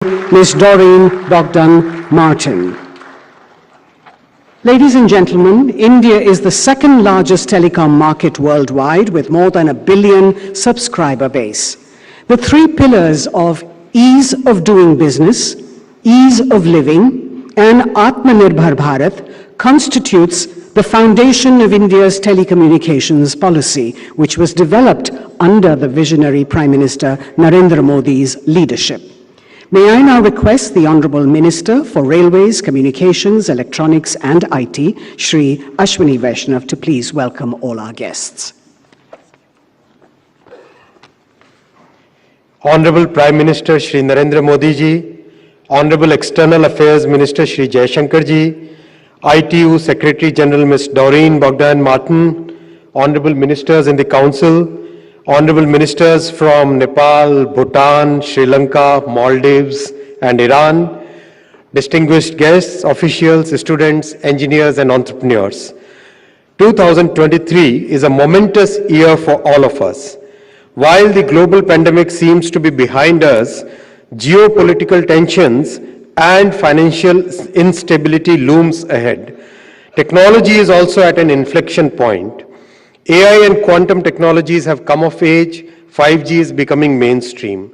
Ms. Doreen Bogdan-Martin. Ladies and gentlemen, India is the second largest telecom market worldwide with more than 1 billion subscriber base. The three pillars of ease of doing business, ease of living, and Atmanirbhar Bharat constitutes the foundation of India's telecommunications policy, which was developed under the visionary Prime Minister Narendra Modi's leadership. May I now request the Honourable Minister for Railways, Communications, Electronics and IT, Shri Ashwini Vaishnav, to please welcome all our guests. Honourable Prime Minister Shri Narendra Modi ji, Honourable External Affairs Minister Shri Jaishankar ji, ITU Secretary General Ms. Doreen Bogdan-Martin, Honourable Ministers in the Council, Honourable Ministers from Nepal, Bhutan, Sri Lanka, Maldives and Iran, distinguished guests, officials, students, engineers and entrepreneurs. 2023 is a momentous year for all of us. While the global pandemic seems to be behind us, geopolitical tensions and financial instability looms ahead. Technology is also at an inflection point. AI and quantum technologies have come of age, 5G is becoming mainstream.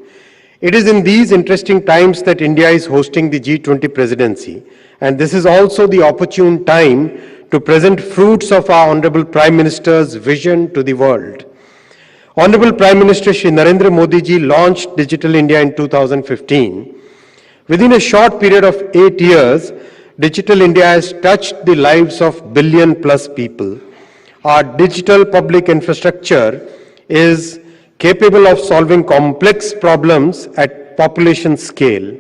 It is in these interesting times that India is hosting the G20 presidency, and this is also the opportune time to present fruits of our Honourable Prime Minister's vision to the world. Honourable Prime Minister Shri Narendra Modi ji launched Digital India in 2015. Within a short period of 8 years, Digital India has touched the lives of billion-plus people. Our digital public infrastructure is capable of solving complex problems at population scale.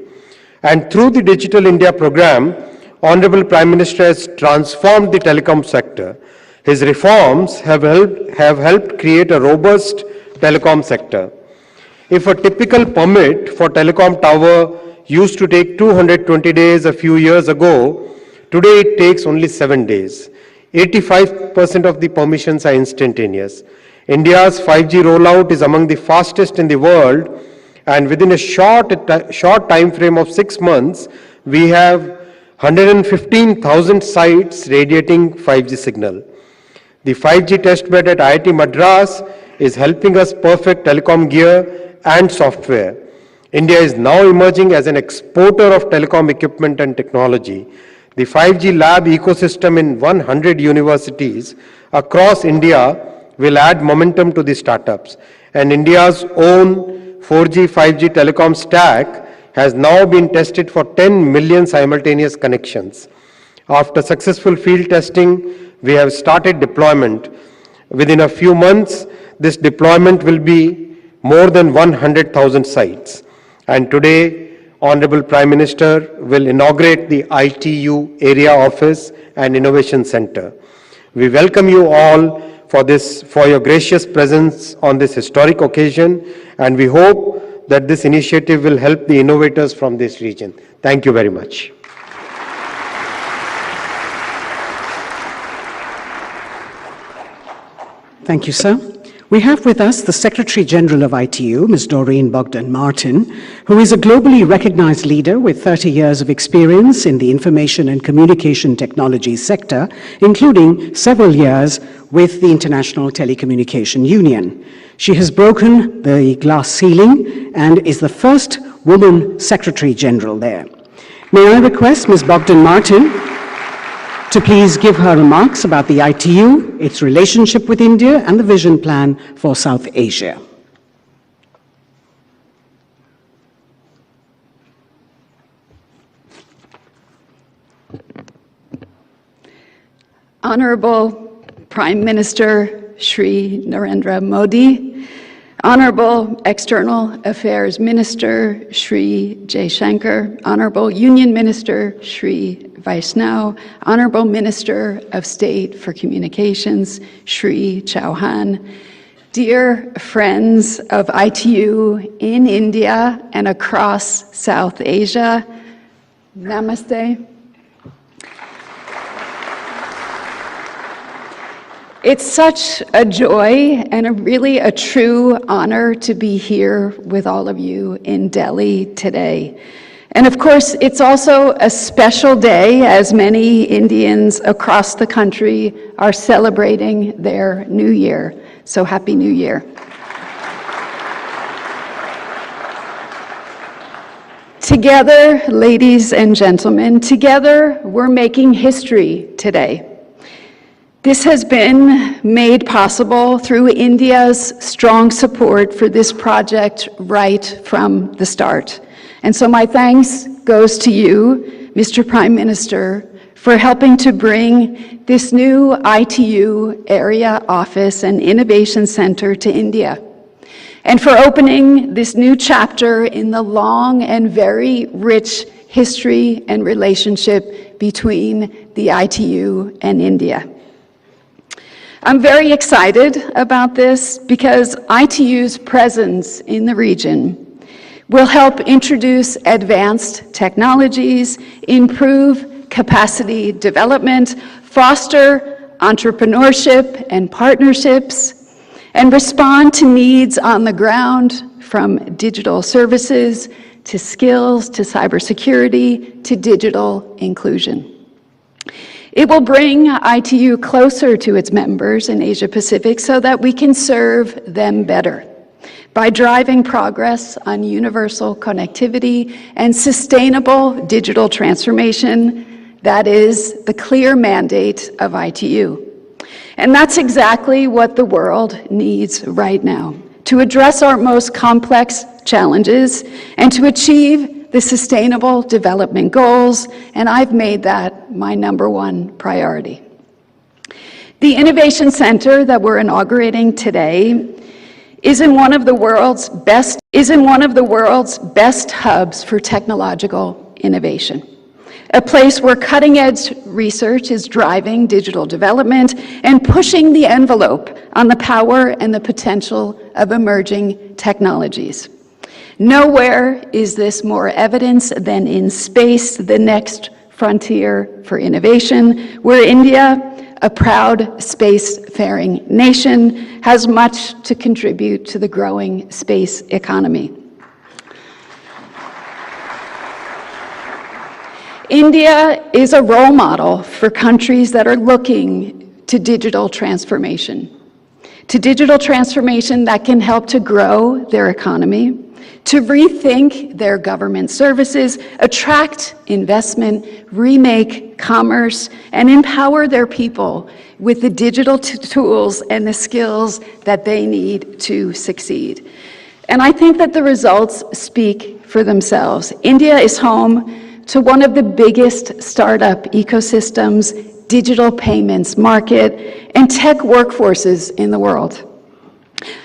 And through the Digital India program, Honourable Prime Minister has transformed the telecom sector. His reforms have helped create a robust telecom sector. If a typical permit for telecom tower used to take 220 days a few years ago, today it takes only 7 days. 85% of the permissions are instantaneous. India's 5G rollout is among the fastest in the world, and within a short time frame of 6 months, we have 115,000 sites radiating 5G signal. The 5G testbed at IIT Madras is helping us perfect telecom gear and software. India is now emerging as an exporter of telecom equipment and technology. The 5G lab ecosystem in 100 universities across India will add momentum to the startups. And India's own 4G, 5G telecom stack has now been tested for 10 million simultaneous connections. After successful field testing, we have started deployment. Within a few months, this deployment will be more than 100,000 sites. And today, Honourable Prime Minister will inaugurate the ITU Area Office and Innovation Centre. We welcome you all for your gracious presence on this historic occasion, and we hope that this initiative will help the innovators from this region. Thank you very much. Thank you, sir. We have with us the Secretary General of ITU, Ms. Doreen Bogdan-Martin, who is a globally recognized leader with 30 years of experience in the information and communication technology sector, including several years with the International Telecommunication Union. She has broken the glass ceiling and is the first woman Secretary General there. May I request Ms. Bogdan-Martin to please give her remarks about the ITU, its relationship with India, and the vision plan for South Asia. Honorable Prime Minister Shri Narendra Modi, Honorable External Affairs Minister Shri Jaishankar, Honorable Union Minister Shri Vaishnav, Honorable Minister of State for Communications Shri Chauhan, dear friends of ITU in India and across South Asia, Namaste. It's such a joy and really a true honor to be here with all of you in Delhi today. And of course, it's also a special day as many Indians across the country are celebrating their New Year. So Happy New Year. Together, ladies and gentlemen, together we're making history today. This has been made possible through India's strong support for this project right from the start. And so my thanks goes to you, Mr. Prime Minister, for helping to bring this new ITU area office and innovation center to India, and for opening this new chapter in the long and very rich history and relationship between the ITU and India. I'm very excited about this because ITU's presence in the region will help introduce advanced technologies, improve capacity development, foster entrepreneurship and partnerships, and respond to needs on the ground, from digital services to skills to cybersecurity to digital inclusion. It will bring ITU closer to its members in Asia Pacific so that we can serve them better by driving progress on universal connectivity and sustainable digital transformation. That is the clear mandate of ITU. And that's exactly what the world needs right now, to address our most complex challenges and to achieve the Sustainable Development Goals, and I've made that my #1 priority. The Innovation Center that we're inaugurating today is in one of the world's best hubs for technological innovation, a place where cutting-edge research is driving digital development and pushing the envelope on the power and the potential of emerging technologies. Nowhere is this more evidence than in space, the next frontier for innovation, where India, a proud spacefaring nation, has much to contribute to the growing space economy. India is a role model for countries that are looking to digital transformation that can help to grow their economy, to rethink their government services, attract investment, remake commerce, and empower their people with the digital tools and the skills that they need to succeed. And I think that the results speak for themselves. India is home to one of the biggest startup ecosystems, digital payments market, and tech workforces in the world.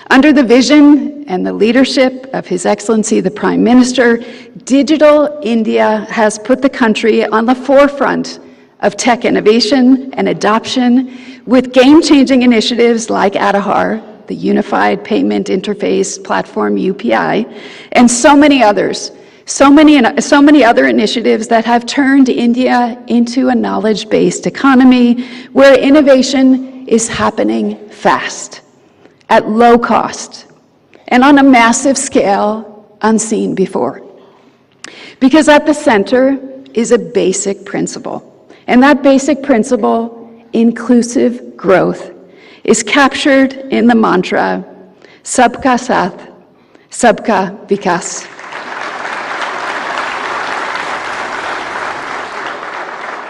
Under the vision and the leadership of His Excellency the Prime Minister, Digital India has put the country on the forefront of tech innovation and adoption with game-changing initiatives like Aadhaar, the Unified Payment Interface Platform UPI, and so many others. So many other initiatives that have turned India into a knowledge-based economy where innovation is happening fast, at low cost, and on a massive scale unseen before. Because at the center is a basic principle, and that basic principle, inclusive growth, is captured in the mantra, Sabka Saath, Sabka Vikas.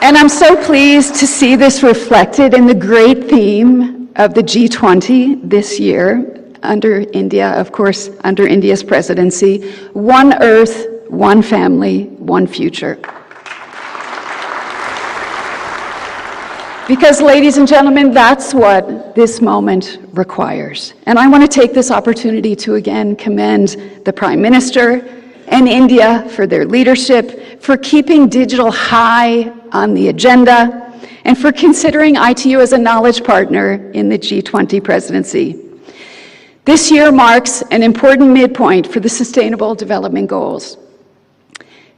And I'm so pleased to see this reflected in the great theme of the G20 this year, under India, of course, under India's presidency, One Earth, One Family, One Future. Because, ladies and gentlemen, that's what this moment requires. And I want to take this opportunity to again commend the Prime Minister and India for their leadership, for keeping digital high on the agenda, and for considering ITU as a knowledge partner in the G20 presidency. This year marks an important midpoint for the Sustainable Development Goals.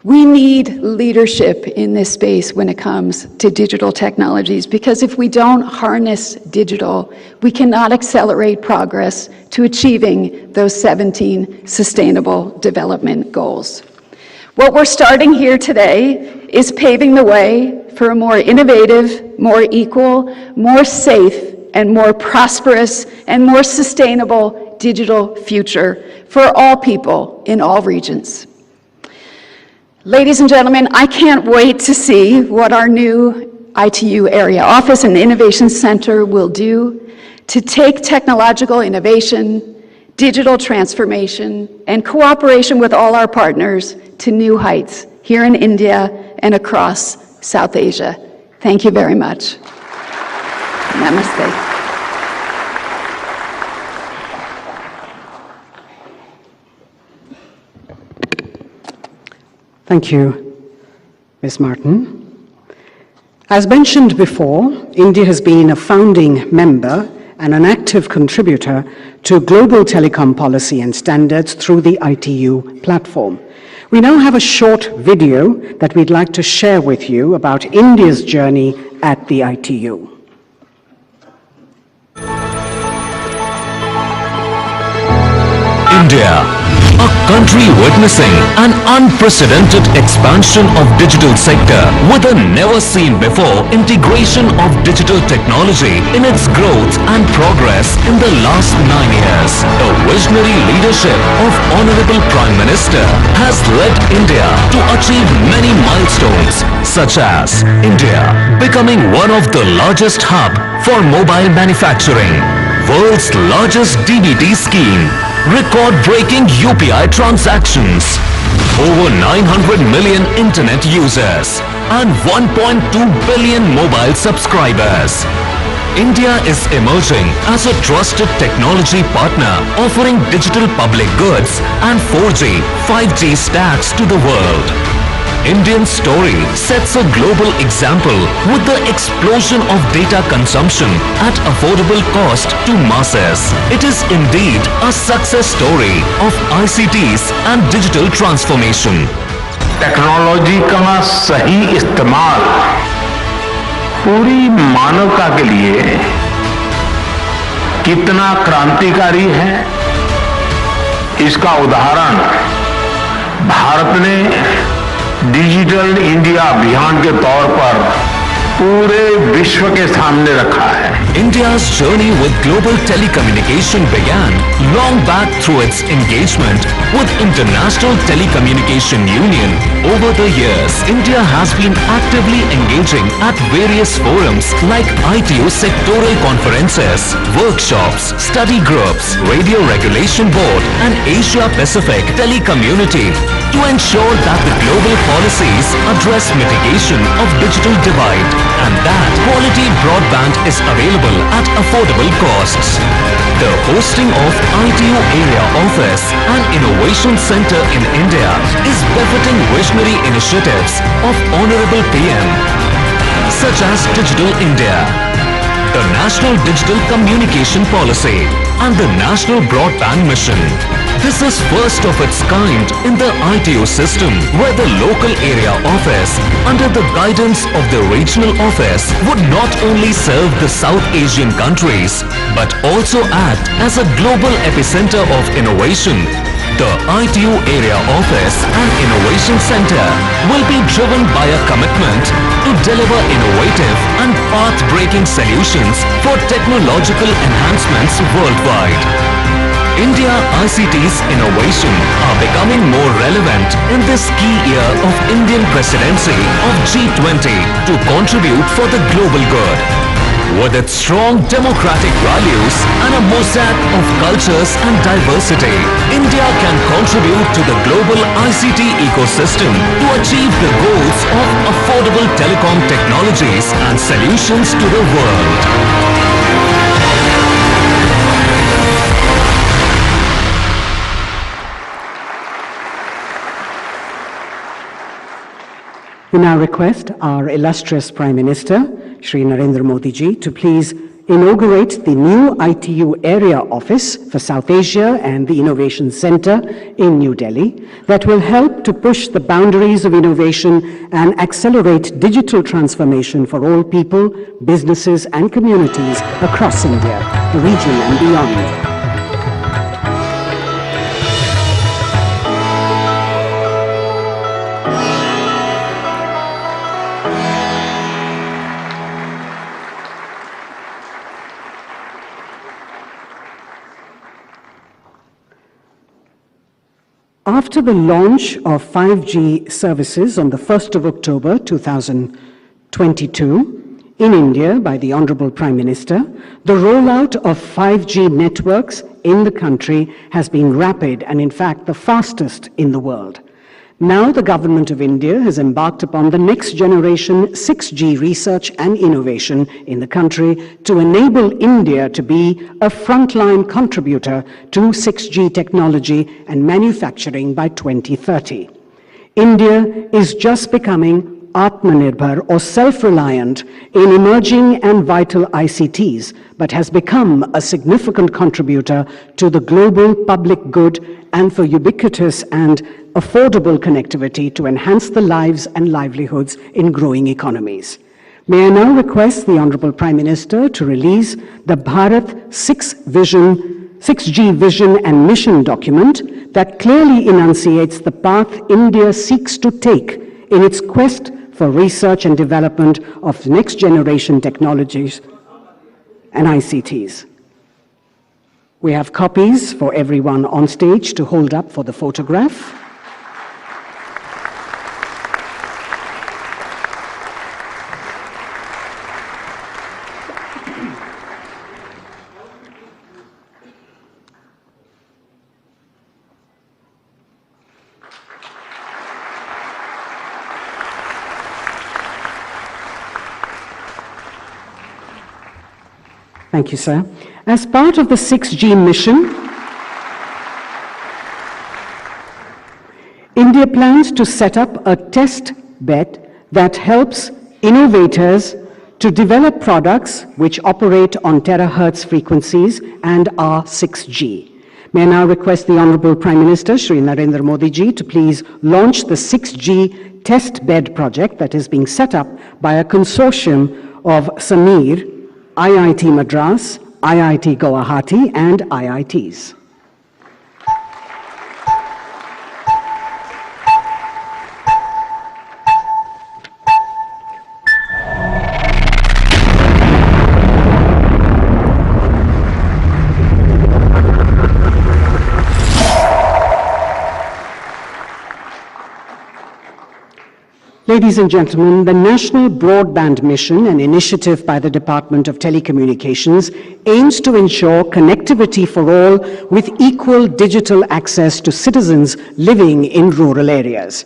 We need leadership in this space when it comes to digital technologies, because if we don't harness digital, we cannot accelerate progress to achieving those 17 Sustainable Development Goals. What we're starting here today is paving the way for a more innovative, more equal, more safe, and more prosperous and more sustainable digital future for all people in all regions. Ladies and gentlemen, I can't wait to see what our new ITU Area Office and Innovation Center will do to take technological innovation, digital transformation, and cooperation with all our partners to new heights here in India and across South Asia. Thank you very much. Namaste. Thank you, Ms. Martin. As mentioned before, India has been a founding member and an active contributor to global telecom policy and standards through the ITU platform. We now have a short video that we'd like to share with you about India's journey at the ITU. India, a country witnessing an unprecedented expansion of digital sector with a never-seen-before integration of digital technology in its growth and progress in the last 9 years. The visionary leadership of Honorable Prime Minister has led India to achieve many milestones, such as India becoming one of the largest hub for mobile manufacturing, world's largest DBT scheme, record-breaking UPI transactions, over 900 million internet users, and 1.2 billion mobile subscribers. India is emerging as a trusted technology partner offering digital public goods and 4G, 5G stacks to the world. Indian story sets a global example with the explosion of data consumption at affordable cost to masses. It is indeed a success story of ICTs and digital transformation. Technology का सही इस्तेमाल पूरी मानवता के लिए कितना क्रांतिकारी है, इसका उदाहरण भारत ने डिजिटल इंडिया अभियान के तौर पर पूरे विश्व के सामने रखा है. India's journey with global telecommunication began long back through its engagement with International Telecommunication Union. Over the years, India has been actively engaging at various forums like ITU sectoral conferences, workshops, study groups, Radio Regulation Board and Asia Pacific Telecommunity to ensure that the global policies address mitigation of digital divide and that quality broadband is available at affordable costs. The hosting of ITU Area Office and Innovation Center in India is befitting visionary initiatives of Honorable PM, such as Digital India, the National Digital Communication Policy, and the National Broadband Mission. This is first of its kind in the ITU system, where the local area office, under the guidance of the regional office, would not only serve the South Asian countries, but also act as a global epicenter of innovation. The ITU Area Office and Innovation Center will be driven by a commitment to deliver innovative and path-breaking solutions for technological enhancements worldwide. India ICT's innovation are becoming more relevant in this key year of Indian presidency of G20 to contribute for the global good. With its strong democratic values and a mosaic of cultures and diversity, India can contribute to the global ICT ecosystem to achieve the goals of affordable telecom technologies and solutions to the world. We now request our illustrious Prime Minister, Shri Narendra Modi ji, to please inaugurate the new ITU Area Office for South Asia and the Innovation Center in New Delhi that will help to push the boundaries of innovation and accelerate digital transformation for all people, businesses and communities across India, the region and beyond. After the launch of 5G services on the 1st of October 2022 in India by the Honorable Prime Minister, the rollout of 5G networks in the country has been rapid and in fact the fastest in the world. Now the Government of India has embarked upon the next generation 6G research and innovation in the country to enable India to be a frontline contributor to 6G technology and manufacturing by 2030. India is just becoming Atmanirbhar or self-reliant in emerging and vital ICTs, but has become a significant contributor to the global public good and for ubiquitous and affordable connectivity to enhance the lives and livelihoods in growing economies. May I now request the Honorable Prime Minister to release the Bharat 6G Vision and Mission document that clearly enunciates the path India seeks to take in its quest for research and development of next generation technologies and ICTs. We have copies for everyone on stage to hold up for the photograph. Thank you, sir. As part of the 6G mission, India plans to set up a test bed that helps innovators to develop products which operate on terahertz frequencies and are 6G. May I now request the Honorable Prime Minister, Shri Narendra Modi ji, to please launch the 6G test bed project that is being set up by a consortium of Samir, IIT Madras, IIT Guwahati, and IITs. Ladies and gentlemen, the National Broadband Mission, an initiative by the Department of Telecommunications, aims to ensure connectivity for all with equal digital access to citizens living in rural areas.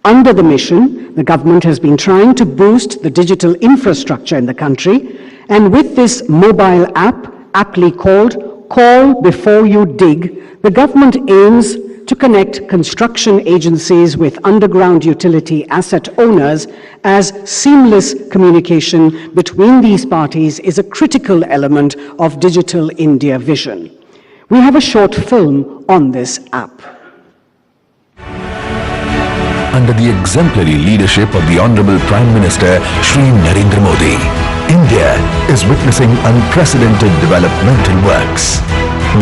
Under the mission, the government has been trying to boost the digital infrastructure in the country, and with this mobile app, aptly called Call Before You Dig, the government aims to connect construction agencies with underground utility asset owners, as seamless communication between these parties is a critical element of Digital India vision. We have a short film on this app. Under the exemplary leadership of the Honorable Prime Minister Shri Narendra Modi, India is witnessing unprecedented developmental works.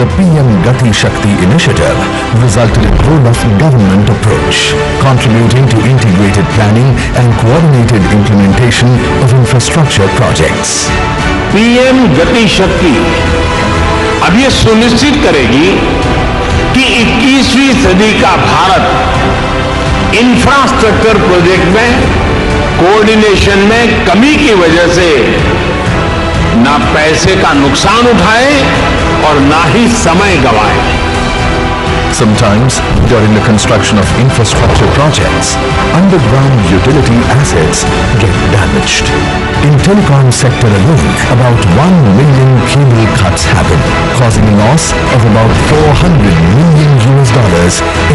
The PM Gati Shakti initiative resulted in whole-of government approach, contributing to integrated planning and coordinated implementation of infrastructure projects. PM Gati Shakti अब ये सुनिश्चित करेगी कि 21वीं सदी का Bharat infrastructure project में coordination में कमी की वजह से ना पैसे का नुकसान उठाए और ना ही समय गवाए. Sometimes, during the construction of infrastructure projects, underground utility assets get damaged. In telecom sector alone, about 1 million cable cuts happen, causing a loss of about $400 million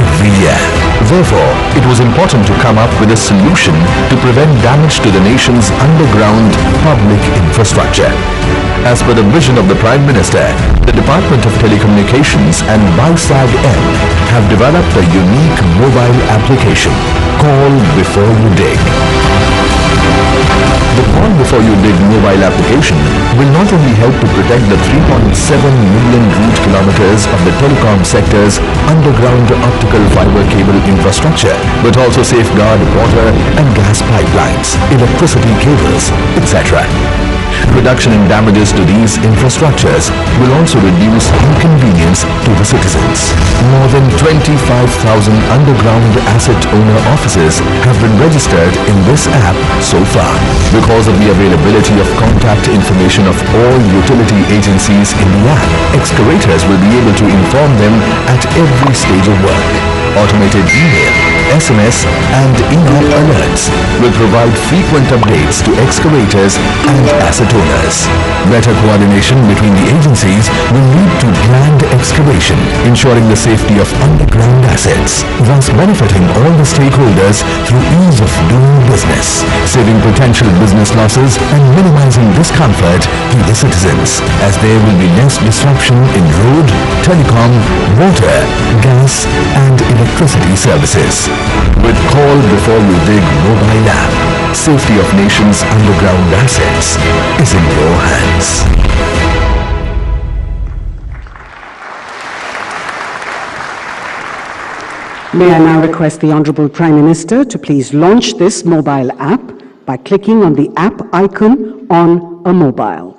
every year. Therefore, it was important to come up with a solution to prevent damage to the nation's underground public infrastructure. As per the vision of the Prime Minister, the Department of Telecommunications and BISAG-M have developed a unique mobile application, Call Before You Dig. The Call Before You Dig mobile application will not only help to protect the 3.7 million route kilometers of the telecom sector's underground optical fiber cable infrastructure, but also safeguard water and gas pipelines, electricity cables, etc. Reduction in damages to these infrastructures will also reduce inconvenience to the citizens. More than 25,000 underground asset owner offices have been registered in this app so far. Because of the availability of contact information of all utility agencies in the app, excavators will be able to inform them at every stage of work. Automated email, SMS and in-app alerts will provide frequent updates to excavators and asset owners. Better coordination between the agencies will lead to planned excavation, ensuring the safety of underground assets, thus benefiting all the stakeholders through ease of doing business, saving potential business losses and minimizing discomfort to the citizens, as there will be less disruption in road, telecom, water, gas and electricity services. With Call Before You Dig mobile app, safety of nation's underground assets is in your hands. May I now request the Honorable Prime Minister to please launch this mobile app by clicking on the app icon on a mobile.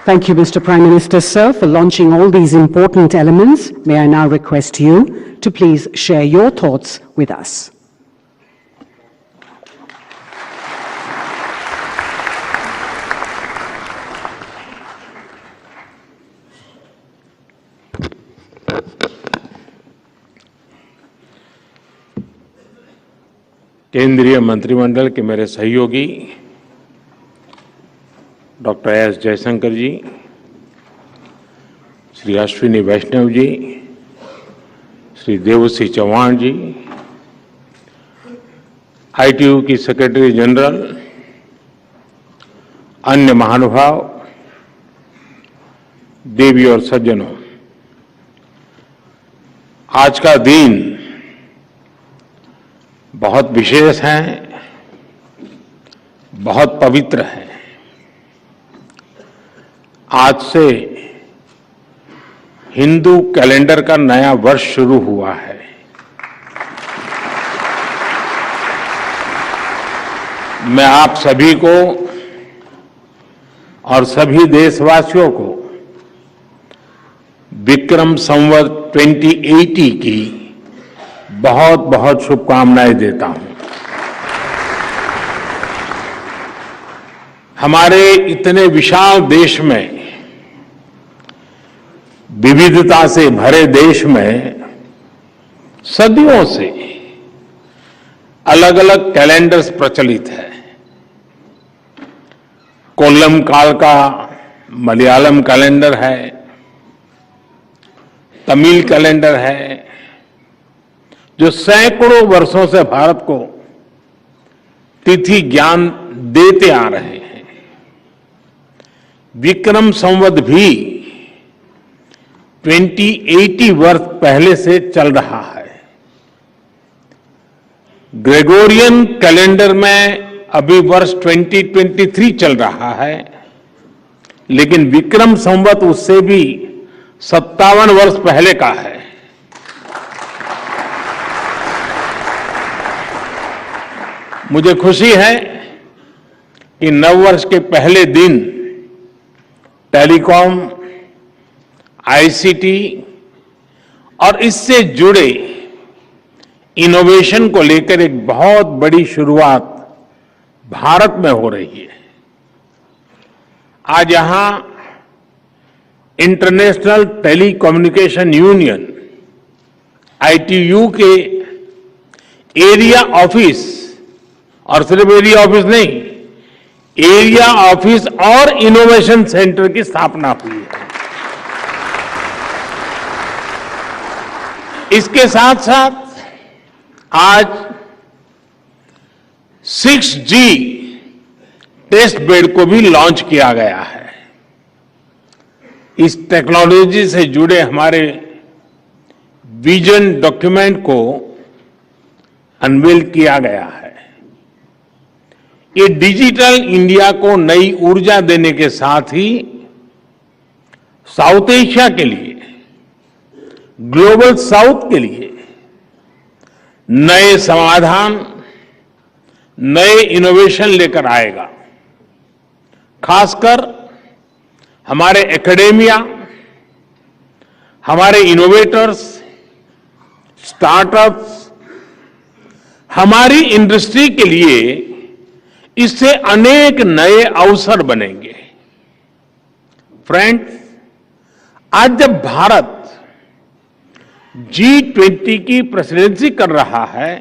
Thank you, Mr. Prime Minister, sir, for launching all these important elements. May I now request you to please share your thoughts with us. केंद्रीय मंत्रिमंडल के मेरे सहयोगी doctor S Jaishankar जी, श्री अश्विनी वैष्णव जी, श्री देवश्री चौहान जी, ITU की secretary general, अन्य महानुभाव, देवी और सज्जनों, आज का दिन बहुत विशेष है, बहुत पवित्र है। आज से हिंदू कैलेंडर का नया वर्ष शुरू हुआ है। मैं आप सभी को और सभी देशवासियों को विक्रम संवत 2080 की बहुत बहुत शुभकामनाएं देता हूं। हमारे इतने विशाल देश में, विविधता से भरे देश में सदियों से अलग अलग कैलेंडर्स प्रचलित है। कोल्लम काल का मलयालम कैलेंडर है, तमिल कैलेंडर है, जो सैकड़ों वर्षों से भारत को तिथि ज्ञान देते आ रहे हैं। विक्रम संवत भी 2080 वर्ष पहले से चल रहा है। ग्रेगोरियन कैलेंडर में अभी वर्ष 2023 चल रहा है, लेकिन विक्रम संवत उससे भी 57 वर्ष पहले का है। मुझे खुशी है कि नववर्ष के पहले दिन टेलीकॉम, आईसीटी और इससे जुड़े इनोवेशन को लेकर एक बहुत बड़ी शुरुआत भारत में हो रही है। आज यहां इंटरनेशनल टेलीकम्युनिकेशन यूनियन आईटीयू के एरिया ऑफिस, और सिर्फ एरिया ऑफिस नहीं, एरिया ऑफिस और इनोवेशन सेंटर की स्थापना हुई है। इसके साथ साथ आज 6G टेस्ट बेड को भी लॉन्च किया गया है। इस टेक्नोलॉजी से जुड़े हमारे विजन डॉक्यूमेंट को अनवील किया गया है। ये डिजिटल इंडिया को नई ऊर्जा देने के साथ ही साउथ एशिया के लिए, ग्लोबल साउथ के लिए नए समाधान, नए इनोवेशन लेकर आएगा। खासकर हमारे एकेडेमिया, हमारे इनोवेटर्स, स्टार्टअप्स, हमारी इंडस्ट्री के लिए इससे अनेक नए अवसर बनेंगे। फ्रेंड्स, आज जब भारत G20 की प्रेसिडेंसी कर रहा है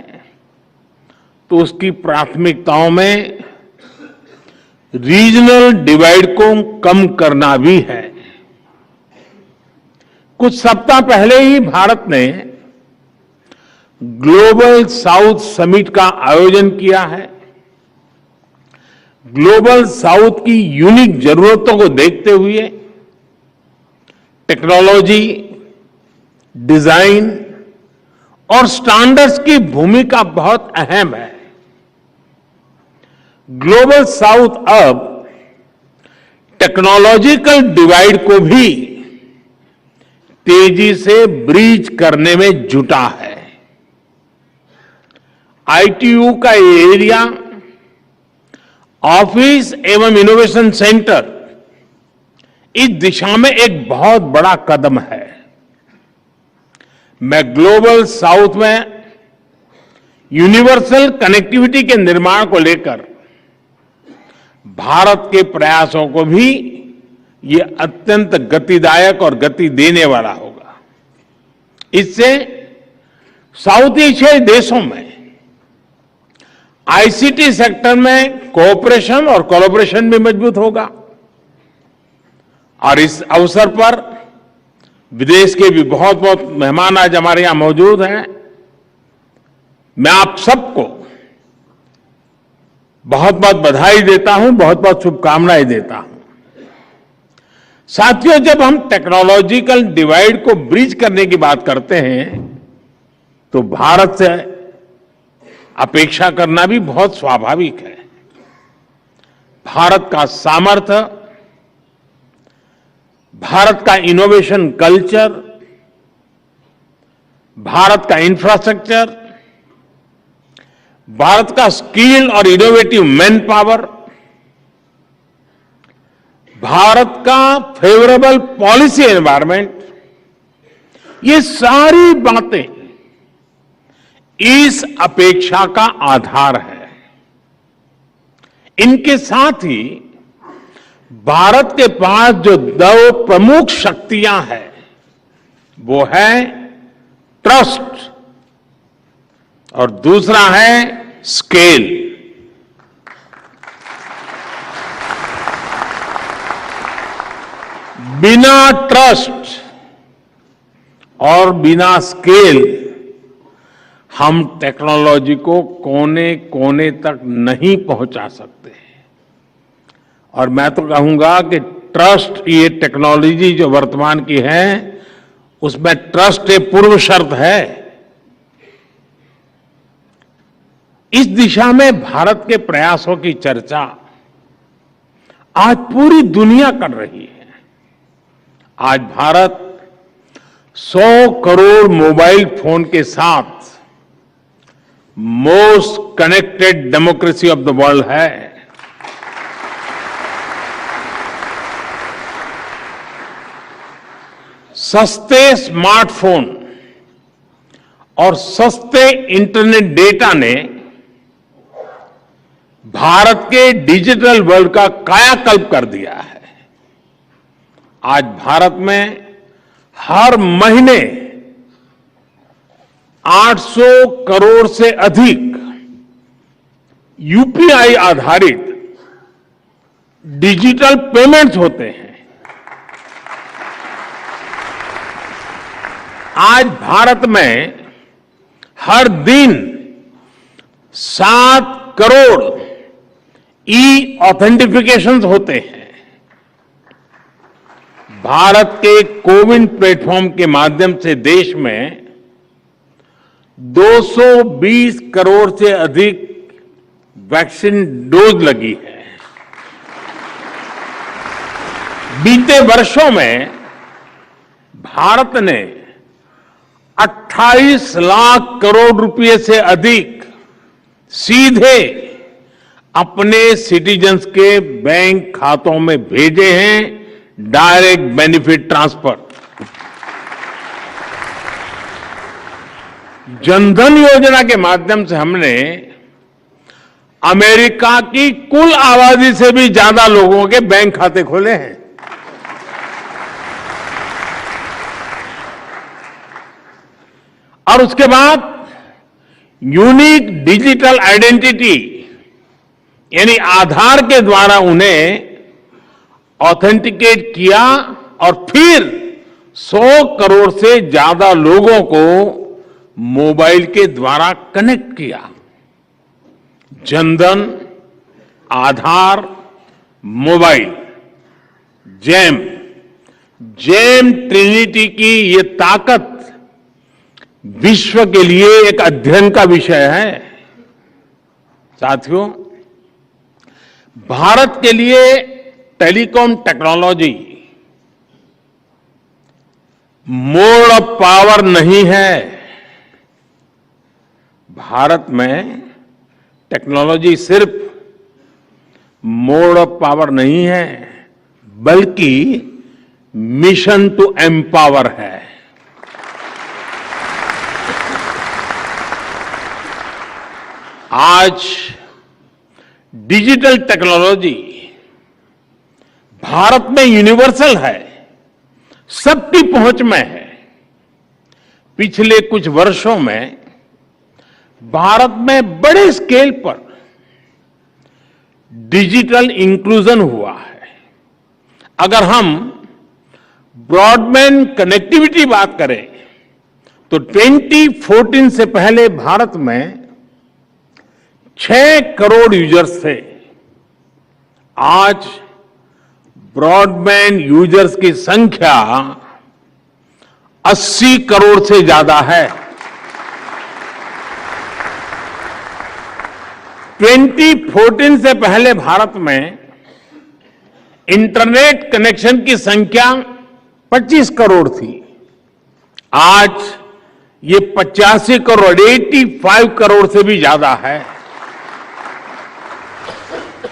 तो उसकी प्राथमिकताओं में रीजनल डिवाइड को कम करना भी है। कुछ सप्ताह पहले ही भारत ने ग्लोबल साउथ समिट का आयोजन किया है। ग्लोबल साउथ की यूनिक जरूरतों को देखते हुए टेक्नोलॉजी, डिजाइन और स्टैंडर्ड्स की भूमिका बहुत अहम है। ग्लोबल साउथ अब टेक्नोलॉजिकल डिवाइड को भी तेजी से ब्रीच करने में जुटा है। आईटीयू का ये एरिया ऑफिस एवं इनोवेशन सेंटर इस दिशा में एक बहुत बड़ा कदम है। मैं ग्लोबल साउथ में यूनिवर्सल कनेक्टिविटी के निर्माण को लेकर भारत के प्रयासों को भी ये अत्यंत गतिदायक और गति देने वाला होगा। इससे साउथ एशियाई देशों में आईसीटी सेक्टर में कोऑपरेशन और कोलैबोरेशन भी मजबूत होगा। और इस अवसर पर विदेश के भी बहुत बहुत मेहमान आज हमारे यहां मौजूद हैं। मैं आप सबको बहुत बहुत बधाई देता हूं, बहुत बहुत शुभकामनाएं देता हूं। साथियों, जब हम टेक्नोलॉजिकल डिवाइड को ब्रिज करने की बात करते हैं तो भारत से अपेक्षा करना भी बहुत स्वाभाविक है। भारत का सामर्थ्य, भारत का इनोवेशन कल्चर, भारत का इंफ्रास्ट्रक्चर, भारत का स्किल और इनोवेटिव मैन पावर, भारत का फेवरेबल पॉलिसी एनवायरनमेंट, ये सारी बातें इस अपेक्षा का आधार है। इनके साथ ही भारत के पास जो दो प्रमुख शक्तियां हैं वो है ट्रस्ट और दूसरा है स्केल। बिना ट्रस्ट और बिना स्केल हम टेक्नोलॉजी को कोने कोने तक नहीं पहुंचा सकते। और मैं तो कहूंगा कि ट्रस्ट, ये टेक्नोलॉजी जो वर्तमान की है उसमें ट्रस्ट एक पूर्व शर्त है। इस दिशा में भारत के प्रयासों की चर्चा आज पूरी दुनिया कर रही है। आज भारत 100 करोड़ मोबाइल फोन के साथ most connected democracy of the world है। सस्ते स्मार्टफोन और सस्ते इंटरनेट डेटा ने भारत के डिजिटल वर्ल्ड का कायाकल्प कर दिया है। आज भारत में हर महीने 800 करोड़ से अधिक यूपीआई आधारित डिजिटल पेमेंट्स होते हैं। आज भारत में हर दिन 7 करोड़ ई ऑथेंटिफिकेशंस होते हैं। भारत के कोविन प्लेटफॉर्म के माध्यम से देश में 220 करोड़ से अधिक वैक्सीन डोज लगी है। बीते वर्षों में भारत ने 28 लाख करोड़ रुपए से अधिक सीधे अपने सिटीजन्स के बैंक खातों में भेजे हैं, डायरेक्ट बेनिफिट ट्रांसफर। जनधन योजना के माध्यम से हमने अमेरिका की कुल आबादी से भी ज्यादा लोगों के बैंक खाते खोले हैं। और उसके बाद यूनिक डिजिटल आइडेंटिटी यानी आधार के द्वारा उन्हें ऑथेंटिकेट किया और फिर 100 करोड़ से ज्यादा लोगों को मोबाइल के द्वारा कनेक्ट किया। जनधन, आधार, मोबाइल, जैम ट्रिनिटी की ये ताकत विश्व के लिए एक अध्ययन का विषय है। साथियों, भारत के लिए telecom technology mode of power नहीं है। भारत में टेक्नोलॉजी सिर्फ मोड ऑफ पावर नहीं है, बल्कि मिशन टू एम्पावर है। आज डिजिटल टेक्नोलॉजी भारत में यूनिवर्सल है, सबकी पहुंच में है। पिछले कुछ वर्षों में भारत में बड़े स्केल पर डिजिटल इंक्लूजन हुआ है। अगर हम ब्रॉडबैंड कनेक्टिविटी बात करें तो 2014 से पहले भारत में 6 करोड़ यूजर्स थे। आज ब्रॉडबैंड यूजर्स की संख्या 80 करोड़ से ज्यादा है। 2014 से पहले भारत में इंटरनेट कनेक्शन की संख्या 25 करोड़ थी। आज ये 85 करोड़ 85 करोड़ से भी ज्यादा है।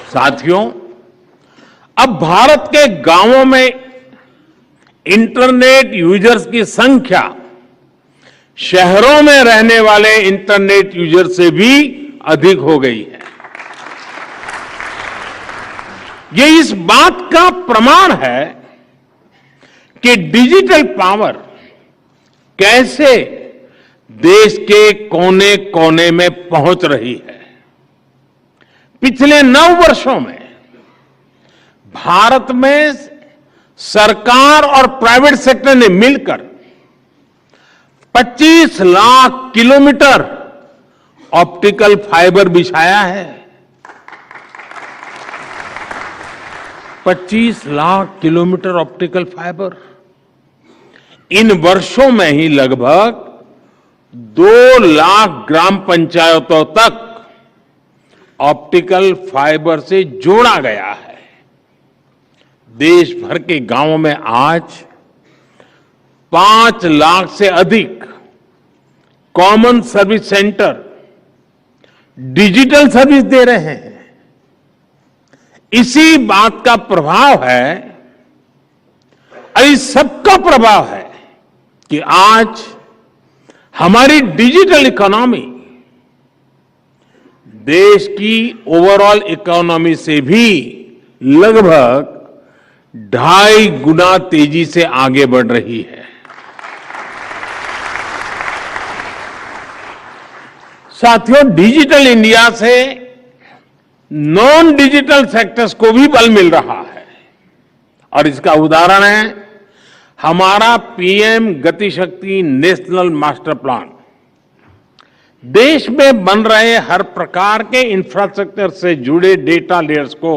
साथियों, अब भारत के गांवों में इंटरनेट यूजर्स की संख्या शहरों में रहने वाले इंटरनेट यूजर से भी अधिक हो गई है। ये इस बात का प्रमाण है कि डिजिटल पावर कैसे देश के कोने कोने में पहुंच रही है। पिछले 9 वर्षों में भारत में सरकार और प्राइवेट सेक्टर ने मिलकर 25 लाख किलोमीटर ऑप्टिकल फाइबर बिछाया है। 25 लाख किलोमीटर ऑप्टिकल फाइबर। इन वर्षों में ही लगभग 2 लाख ग्राम पंचायतों तक ऑप्टिकल फाइबर से जोड़ा गया है। देश भर के गांवों में आज 5 लाख से अधिक common service centre digital service दे रहे हैं। इसी बात का प्रभाव है, इस सबका प्रभाव है कि आज हमारी डिजिटल इकोनॉमी देश की ओवरऑल इकोनॉमी से भी लगभग 2.5 गुना तेजी से आगे बढ़ रही है। साथियों, डिजिटल इंडिया से नॉन डिजिटल सेक्टर्स को भी बल मिल रहा है और इसका उदाहरण है हमारा पीएम गति शक्ति नेशनल मास्टर प्लान। देश में बन रहे हर प्रकार के इंफ्रास्ट्रक्चर से जुड़े डेटा लेयर्स को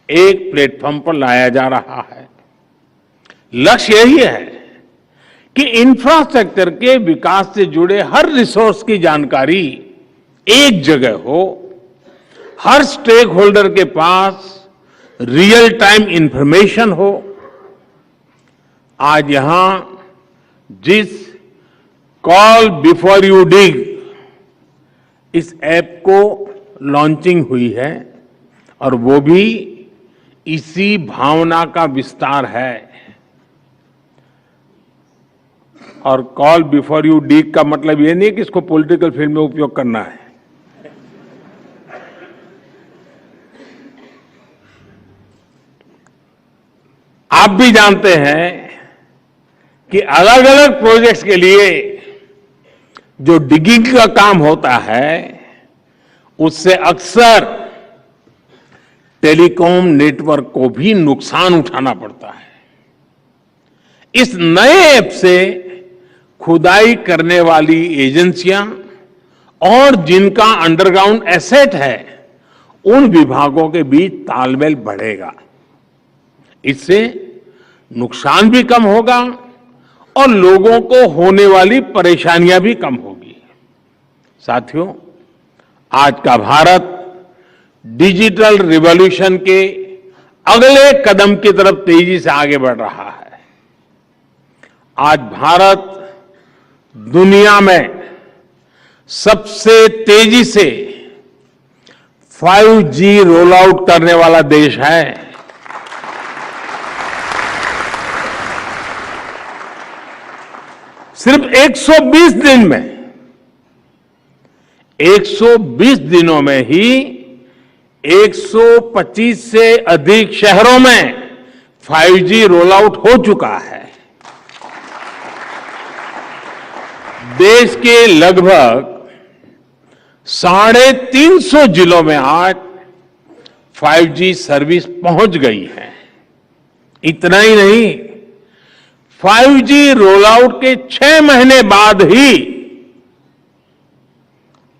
एक प्लेटफॉर्म पर लाया जा रहा है। लक्ष्य यही है कि इंफ्रास्ट्रक्चर के विकास से जुड़े हर रिसोर्स की जानकारी एक जगह हो, हर स्टेक होल्डर के पास रियल टाइम इंफॉर्मेशन हो। आज यहां जिस कॉल बिफोर यू डिग इस ऐप को लॉन्चिंग हुई है और वो भी इसी भावना का विस्तार है। और कॉल बिफोर यू डिग का मतलब ये नहीं कि इसको पॉलिटिकल फील्ड में उपयोग करना है। आप भी जानते हैं कि अलग अलग प्रोजेक्ट्स के लिए जो डिगिंग का काम होता है उससे अक्सर टेलीकॉम नेटवर्क को भी नुकसान उठाना पड़ता है। इस नए ऐप से खुदाई करने वाली एजेंसियां और जिनका अंडरग्राउंड एसेट है उन विभागों के बीच तालमेल बढ़ेगा। इससे नुकसान भी कम होगा और लोगों को होने वाली परेशानियां भी कम होगी। साथियों, आज का भारत डिजिटल रिवॉल्यूशन के अगले कदम की तरफ तेजी से आगे बढ़ रहा है। आज भारत दुनिया में सबसे तेजी से 5G रोल आउट करने वाला देश है। सिर्फ 120 दिन में 120 दिनों में ही 125 से अधिक शहरों में 5G रोल आउट हो चुका है। देश के लगभग 350 जिलों में आज 5G सर्विस पहुंच गई है। इतना ही नहीं, 5G रोल आउट के 6 महीने बाद ही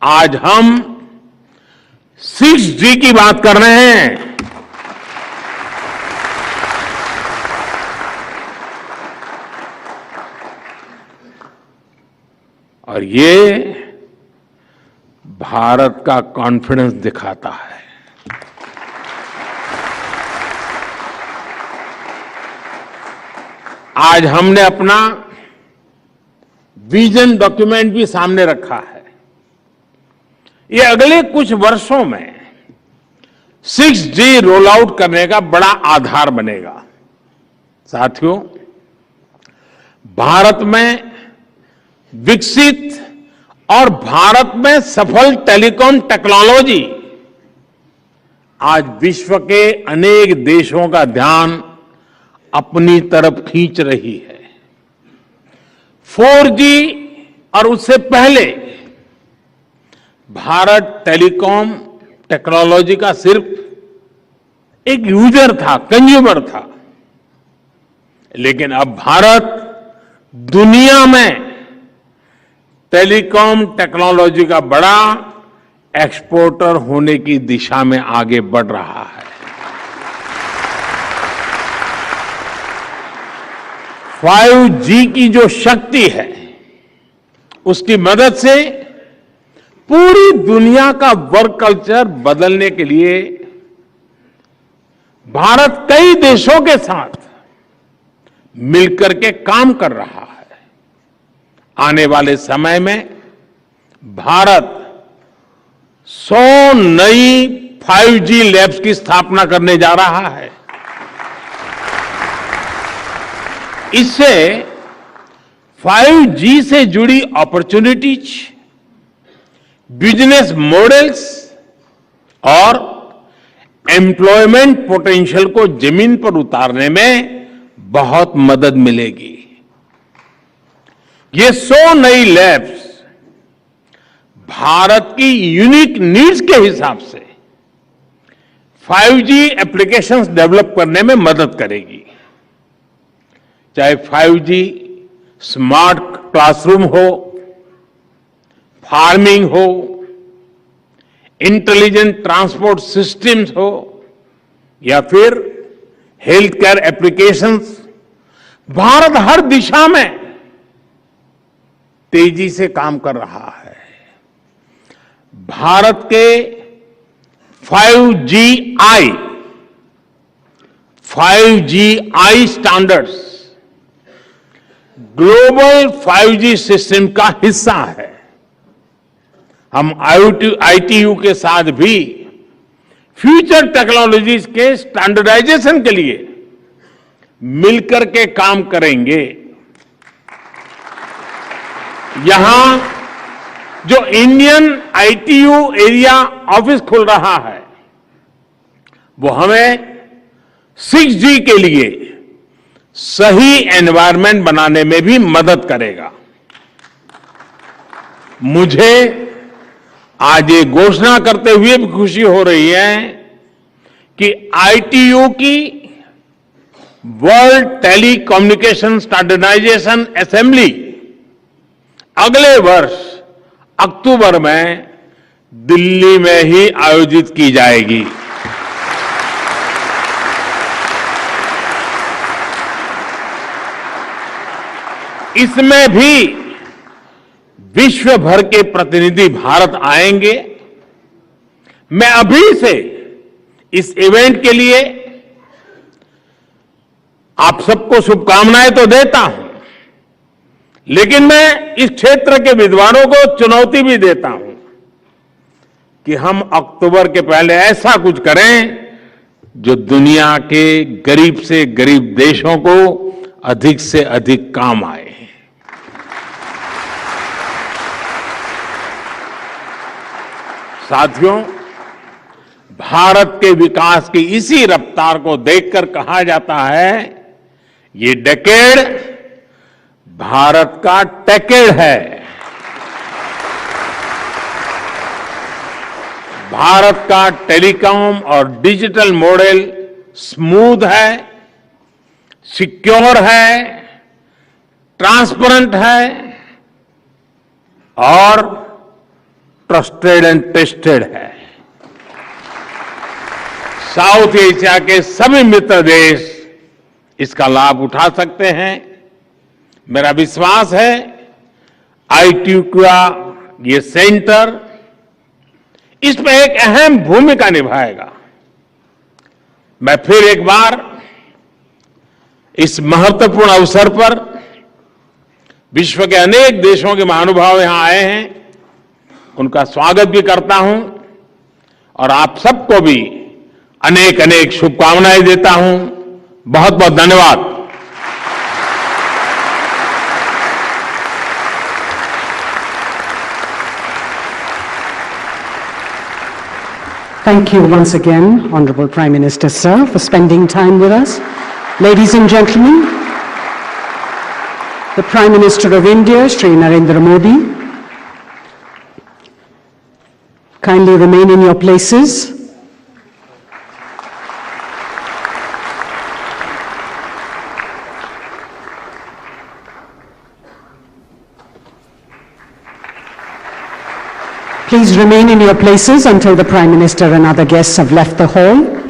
आज हम 6G की बात कर रहे हैं। और ये भारत का कॉन्फिडेंस दिखाता है। आज हमने अपना विजन डॉक्यूमेंट भी सामने रखा है। ये अगले कुछ वर्षों में 6G रोल आउट करने का बड़ा आधार बनेगा। साथियों, भारत में विकसित और भारत में सफल टेलीकॉम टेक्नोलॉजी आज विश्व के अनेक देशों का ध्यान अपनी तरफ खींच रही है। 4G और उससे पहले भारत टेलीकॉम टेक्नोलॉजी का सिर्फ एक यूजर था, कंज्यूमर था। लेकिन अब भारत दुनिया में टेलीकॉम टेक्नोलॉजी का बड़ा एक्सपोर्टर होने की दिशा में आगे बढ़ रहा है। 5G की जो शक्ति है उसकी मदद से पूरी दुनिया का वर्क कल्चर बदलने के लिए भारत कई देशों के साथ मिलकर के काम कर रहा है। आने वाले समय में भारत 100 नई 5G लैब्स की स्थापना करने जा रहा है। इससे 5G से जुड़ी अपॉर्चुनिटीज, बिजनेस मॉडल्स और एम्प्लॉयमेंट पोटेंशियल को जमीन पर उतारने में बहुत मदद मिलेगी। ये 100 नई लैब्स भारत की यूनिक नीड्स के हिसाब से 5G एप्लीकेशंस डेवलप करने में मदद करेगी। चाहे 5G स्मार्ट क्लासरूम हो, फार्मिंग हो, इंटेलिजेंट ट्रांसपोर्ट सिस्टम्स हो या फिर हेल्थ केयर एप्लीकेशंस, भारत हर दिशा में तेजी से काम कर रहा है। भारत के 5GI standards global 5G system का हिस्सा है। हम ITU के साथ भी फ्यूचर टेक्नोलॉजीज के स्टैंडर्डाइजेशन के लिए मिलकर के काम करेंगे। यहां जो इंडियन ITU एरिया ऑफिस खुल रहा है, वो हमें 6G के लिए सही एनवायरनमेंट बनाने में भी मदद करेगा। मुझे आज ये घोषणा करते हुए भी खुशी हो रही है कि ITU की वर्ल्ड टेलीकम्युनिकेशन स्टैंडर्डाइजेशन असेंबली अगले वर्ष अक्टूबर में दिल्ली में ही आयोजित की जाएगी। इसमें भी विश्व भर के प्रतिनिधि भारत आएंगे। मैं अभी से इस इवेंट के लिए आप सबको शुभकामनाएं तो देता हूं, लेकिन मैं इस क्षेत्र के विद्वानों को चुनौती भी देता हूं कि हम अक्टूबर के पहले ऐसा कुछ करें जो दुनिया के गरीब से गरीब देशों को अधिक से अधिक काम आए। साथियों, भारत के विकास की इसी रफ्तार को देखकर कहा जाता है, ये डेकेड भारत का टेकेड है। भारत का टेलीकॉम और डिजिटल मॉडल स्मूथ है, सिक्योर है, ट्रांसपेरेंट है और ट्रस्टेड एंड टेस्टेड है। साउथ एशिया के सभी मित्र देश इसका लाभ उठा सकते हैं। मेरा विश्वास है ITU का ये सेंटर इसमें एक अहम भूमिका निभाएगा। मैं फिर एक बार इस महत्वपूर्ण अवसर पर विश्व के अनेक देशों के महानुभाव यहां आए हैं, उनका स्वागत भी करता हूं और आप सबको भी अनेक अनेक शुभकामनाएं देता हूं। बहुत बहुत धन्यवाद। Thank you once again, Honorable Prime Minister, sir, for spending time with us. Ladies and gentlemen, the Prime Minister of India, Shri Narendra Modi, kindly remain in your places. Please remain in your places until the Prime Minister and other guests have left the hall.